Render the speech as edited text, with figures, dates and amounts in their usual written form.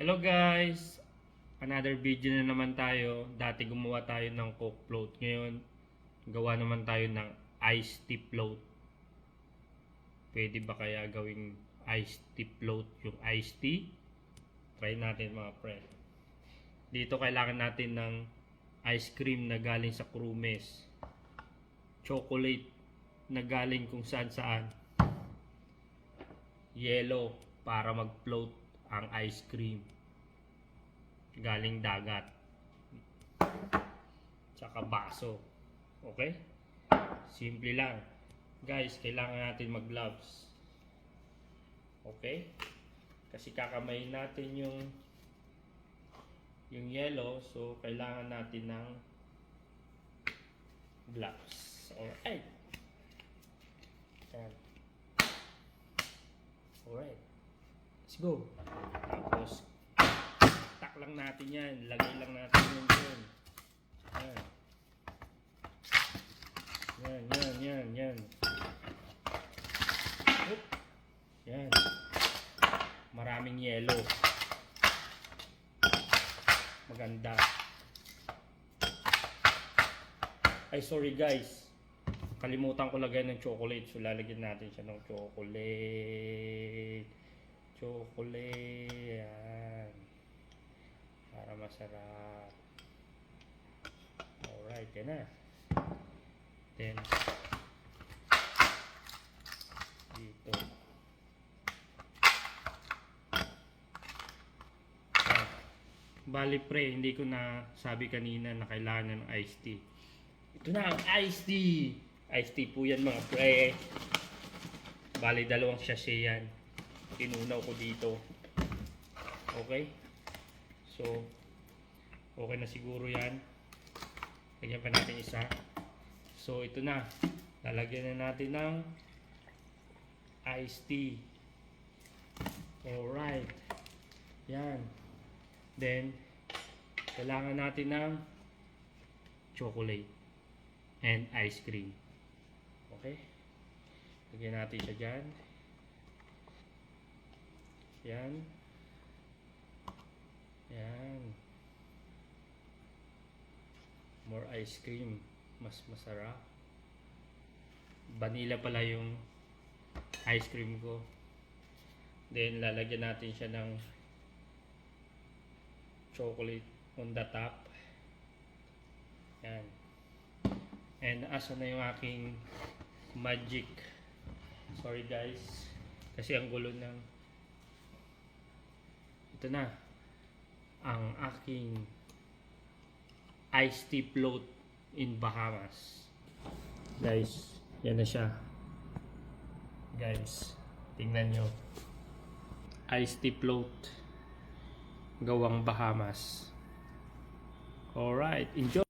Hello guys! Another video na naman tayo. Dati gumawa tayo ng Coke float. Ngayon, gawa naman tayo ng iced tea float. Pwede ba kaya gawing iced tea float yung iced tea? Try natin mga pre. Dito kailangan natin ng ice cream na galing sa Krumes. Chocolate na galing kung saan saan. Yellow para mag-float ang ice cream galing dagat, tsaka baso. Okay, simple lang guys. Kailangan natin mag gloves, okay, kasi kakamayin natin yung yellow, so kailangan natin ng gloves. Alright, alright, let's go. Tapos tak lang natin yan, lagay lang natin yun dun. Yan. Oop. Yan, maraming yellow, maganda. Ay sorry guys, kalimutan ko lagay ng chocolate, so lalagyan natin siya ng chocolate. Yan, para masarap. Alright, yan na. Then dito bali pre, hindi ko na sabi kanina na kailangan ng iced tea. Ito na ang iced tea. Iced tea po yan mga pre. Bali dalawang sachet yan, tinunaw ko dito. Okay, so okay na siguro yan. Lagyan pa natin isa. So ito na, lalagyan na natin ng iced tea. Alright, yan. Then kailangan natin ng chocolate and ice cream. Okay, lagyan natin siya dyan. Yan, more ice cream, mas masarap. Vanilla pala yung ice cream ko. Then lalagyan natin siya ng chocolate on the top. Yan. And asa na yung aking magic? Sorry guys, kasi ang gulo ng ito na ang aking iced tea float in Bahamas. Guys, yan na siya. Guys, tingnan nyo. Iced tea float gawang Bahamas. Alright, enjoy!